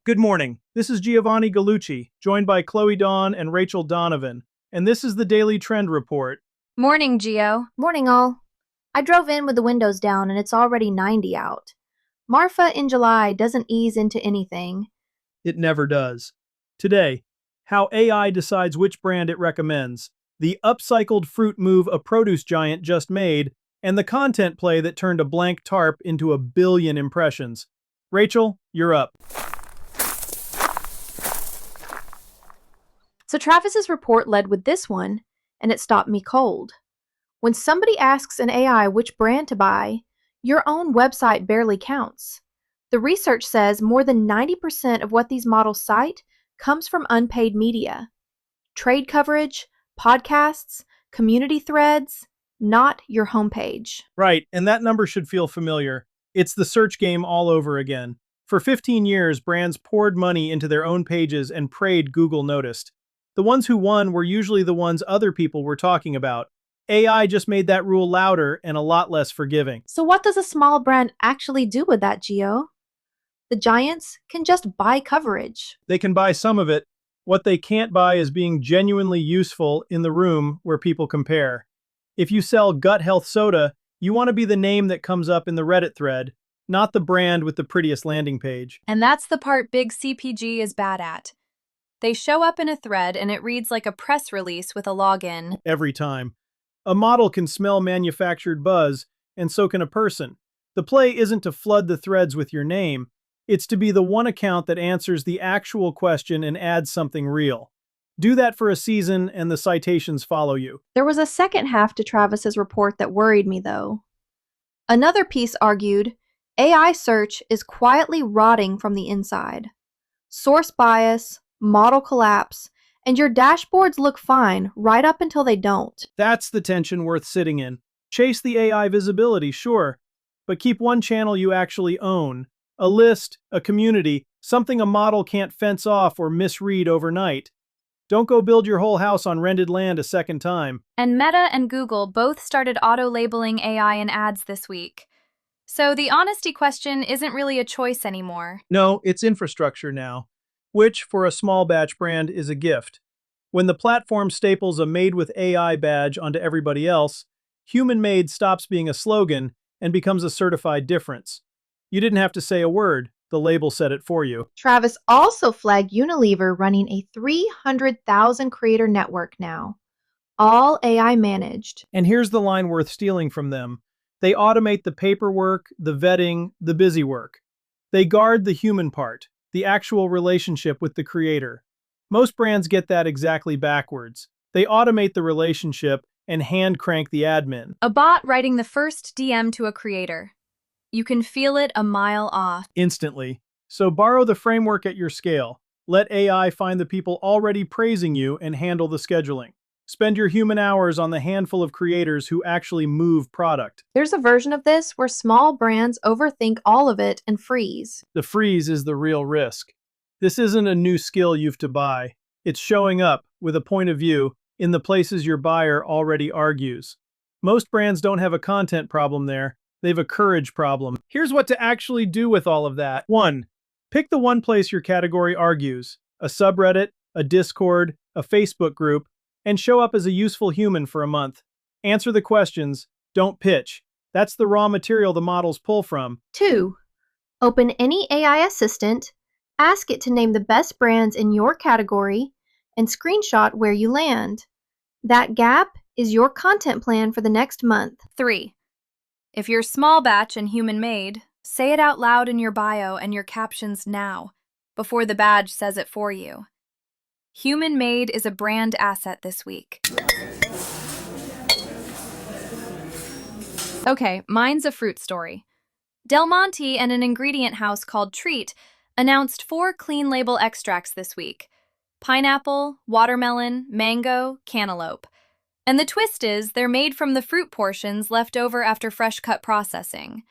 Good morning. This is Giovanni Gallucci, joined by Chloe Dawn and Rachel Donovan, and this is the Daily Trend Report. Morning, Gio. Morning, all. I drove in with the windows down and it's already 90 out. Marfa in July doesn't ease into anything. It never does. Today, how AI decides which brand it recommends, the upcycled fruit move a produce giant just made, and the content play that turned a blank tarp into 1 billion impressions. Rachel, you're up. So Travis's report led with this one, and it stopped me cold. When somebody asks an AI which brand to buy, your own website barely counts. The research says more than 90% of what these models cite comes from unpaid media. Trade coverage, podcasts, community threads, not your homepage. Right, and that number should feel familiar. It's the search game all over again. For 15 years, brands poured money into their own pages and prayed Google noticed. The ones who won were usually the ones other people were talking about. AI just made that rule louder and a lot less forgiving. So what does a small brand actually do with that, Gio? The giants can just buy coverage. They can buy some of it. What they can't buy is being genuinely useful in the room where people compare. If you sell gut health soda, you want to be the name that comes up in the Reddit thread, not the brand with the prettiest landing page. And that's the part big CPG is bad at. They show up in a thread and it reads like a press release with a login. Every time. A model can smell manufactured buzz, and so can a person. The play isn't to flood the threads with your name. It's to be the one account that answers the actual question and adds something real. Do that for a season and the citations follow you. There was a second half to Travis's report that worried me, though. Another piece argued, AI search is quietly rotting from the inside. Source bias, model collapse, and your dashboards look fine right up until they don't. That's the tension worth sitting in. Chase the AI visibility, sure, but keep one channel you actually own. A list, a community, something a model can't fence off or misread overnight. Don't go build your whole house on rented land a second time. And Meta and Google both started auto-labeling AI in ads this week. So the honesty question isn't really a choice anymore. No, it's infrastructure now, which, for a small batch brand, is a gift. When the platform staples a Made with AI badge onto everybody else, human-made stops being a slogan and becomes a certified difference. You didn't have to say a word. The label said it for you. Travis also flagged Unilever running a 300,000 creator network now, all AI managed. And here's the line worth stealing from them. They automate the paperwork, the vetting, the busy work. They guard the human part, the actual relationship with the creator. Most brands get that exactly backwards. They automate the relationship and hand crank the admin. A bot writing the first DM to a creator. You can feel it a mile off. Instantly. So borrow the framework at your scale. Let AI find the people already praising you and handle the scheduling. Spend your human hours on the handful of creators who actually move product. There's a version of this where small brands overthink all of it and freeze. The freeze is the real risk. This isn't a new skill you've to buy. It's showing up, with a point of view, in the places your buyer already argues. Most brands don't have a content problem there. They've a courage problem. Here's what to actually do with all of that. 1. Pick the one place your category argues. A subreddit, a Discord, a Facebook group, and show up as a useful human for a month. Answer the questions. Don't pitch. That's the raw material the models pull from. 2. Open any AI assistant, ask it to name the best brands in your category, and screenshot where you land. That gap is your content plan for the next month. 3. If you're small batch and human-made, say it out loud in your bio and your captions now, before the badge says it for you. Human-made is a brand asset this week. Okay, mine's a fruit story. Del Monte and an ingredient house called Treatt announced 4 clean label extracts this week: pineapple, watermelon, mango, cantaloupe. And the twist is they're made from the fruit portions left over after fresh cut processing.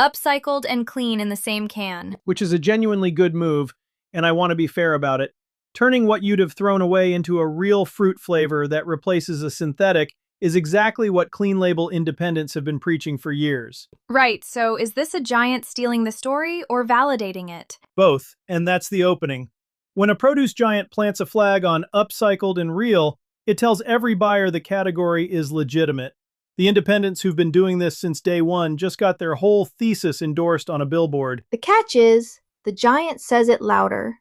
Upcycled and clean in the same can. Which is a genuinely good move, and I want to be fair about it. Turning what you'd have thrown away into a real fruit flavor that replaces a synthetic is exactly what clean label independents have been preaching for years. Right, so is this a giant stealing the story or validating it? Both, and that's the opening. When a produce giant plants a flag on upcycled and real, it tells every buyer the category is legitimate. The independents who've been doing this since day one just got their whole thesis endorsed on a billboard. The catch is, the giant says it louder.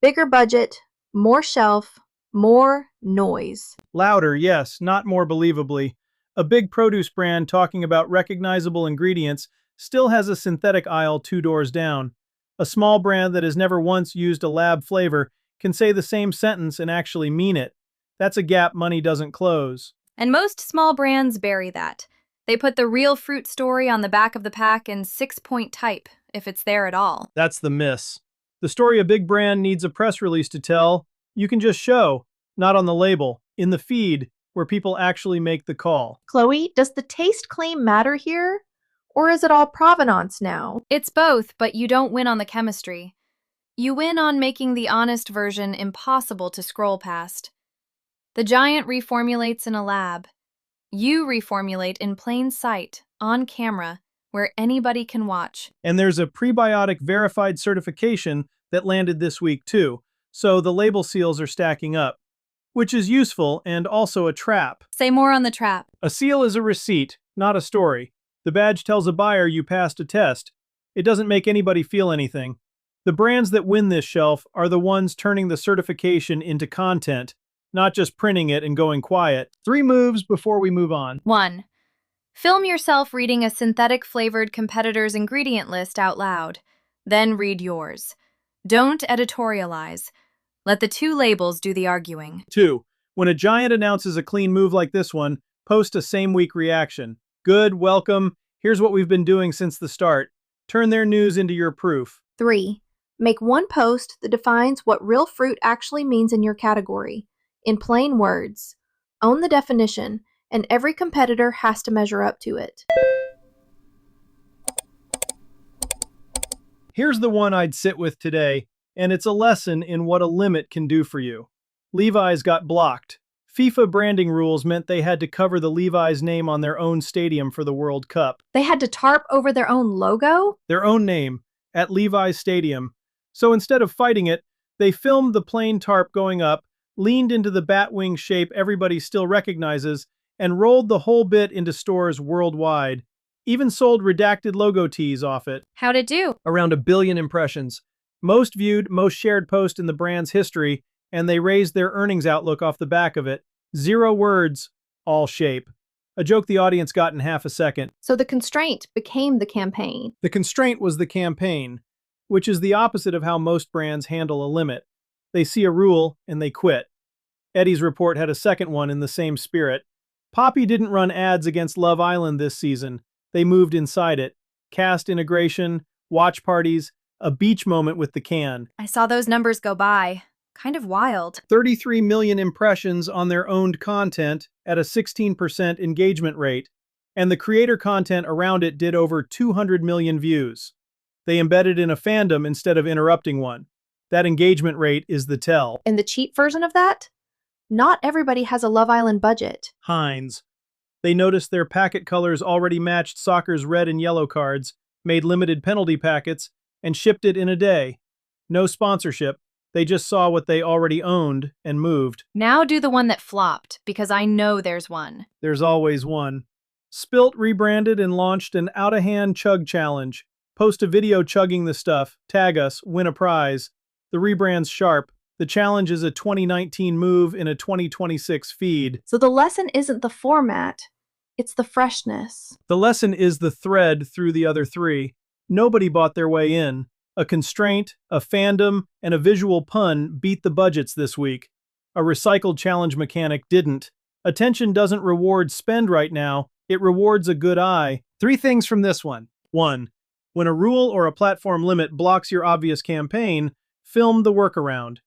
Bigger budget, more shelf, more noise. Louder, yes, not more believably. A big produce brand talking about recognizable ingredients still has a synthetic aisle 2 doors down. A small brand that has never once used a lab flavor can say the same sentence and actually mean it. That's a gap money doesn't close. And most small brands bury that. They put the real fruit story on the back of the pack in 6-point type, if it's there at all. That's the miss. The story a big brand needs a press release to tell, you can just show, not on the label, in the feed, where people actually make the call. Chloe, does the taste claim matter here? Or is it all provenance now? It's both, but you don't win on the chemistry. You win on making the honest version impossible to scroll past. The giant reformulates in a lab. You reformulate in plain sight, on camera, where anybody can watch. And there's a prebiotic verified certification that landed this week too, so the label seals are stacking up, which is useful and also a trap. Say more on the trap. A seal is a receipt, not a story. The badge tells a buyer you passed a test. It doesn't make anybody feel anything. The brands that win this shelf are the ones turning the certification into content, not just printing it and going quiet. 3 moves before we move on. 1. Film yourself reading a synthetic-flavored competitor's ingredient list out loud. Then read yours. Don't editorialize. Let the 2 labels do the arguing. 2. When a giant announces a clean move like this one, post a same-week reaction. Good, welcome, here's what we've been doing since the start. Turn their news into your proof. 3. Make one post that defines what real fruit actually means in your category, in plain words. Own the definition, and every competitor has to measure up to it. Here's the one I'd sit with today, and it's a lesson in what a limit can do for you. Levi's got blocked. FIFA branding rules meant they had to cover the Levi's name on their own stadium for the World Cup. They had to tarp over their own logo? Their own name, at Levi's Stadium. So instead of fighting it, they filmed the plain tarp going up, leaned into the bat-wing shape everybody still recognizes, and rolled the whole bit into stores worldwide. Even sold redacted logo tees off it. How'd it do? Around 1 billion impressions. Most viewed, most shared post in the brand's history, and they raised their earnings outlook off the back of it. 0 words, all shape. A joke the audience got in half a second. So the constraint became the campaign. The constraint was the campaign, which is the opposite of how most brands handle a limit. They see a rule and they quit. Eddie's report had a second one in the same spirit. Poppy didn't run ads against Love Island this season. They moved inside it. Cast integration, watch parties, a beach moment with the can. I saw those numbers go by. Kind of wild. 33 million impressions on their owned content at a 16% engagement rate, and the creator content around it did over 200 million views. They embedded in a fandom instead of interrupting one. That engagement rate is the tell. And the cheap version of that? Not everybody has a Love Island budget. Heinz. They noticed their packet colors already matched soccer's red and yellow cards, made limited penalty packets, and shipped it in a day. No sponsorship. They just saw what they already owned and moved. Now do the one that flopped, because I know there's one. There's always one. Spilt rebranded and launched an out-of-hand chug challenge. Post a video chugging the stuff, tag us, win a prize. The rebrand's sharp. The challenge is a 2019 move in a 2026 feed. So the lesson isn't the format, it's the freshness. The lesson is the thread through the other 3. Nobody bought their way in. A constraint, a fandom, and a visual pun beat the budgets this week. A recycled challenge mechanic didn't. Attention doesn't reward spend right now, it rewards a good eye. 3 things from this one. 1. When a rule or a platform limit blocks your obvious campaign, film the workaround.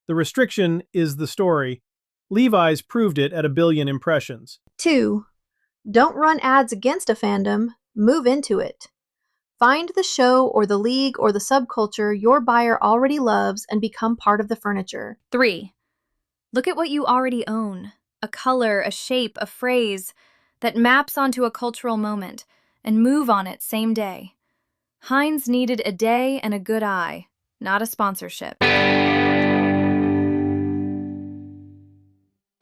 The restriction is the story. Levi's proved it at 1 billion impressions. 2. Don't run ads against a fandom, move into it. Find the show or the league or the subculture your buyer already loves and become part of the furniture. 3. Look at what you already own. a color, a shape, a phrase that maps onto a cultural moment and move on it same day. Heinz needed a day and a good eye, not a sponsorship.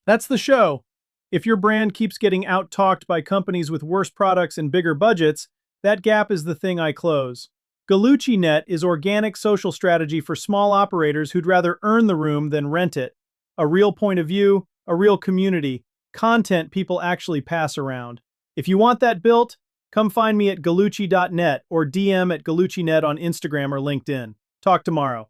That's the show. If your brand keeps getting out-talked by companies with worse products and bigger budgets, that gap is the thing I close. Gallucci Net is organic social strategy for small operators who'd rather earn the room than rent it. A real point of view, a real community, content people actually pass around. If you want that built, come find me at gallucci.net or DM at galluccinet on Instagram or LinkedIn. Talk tomorrow.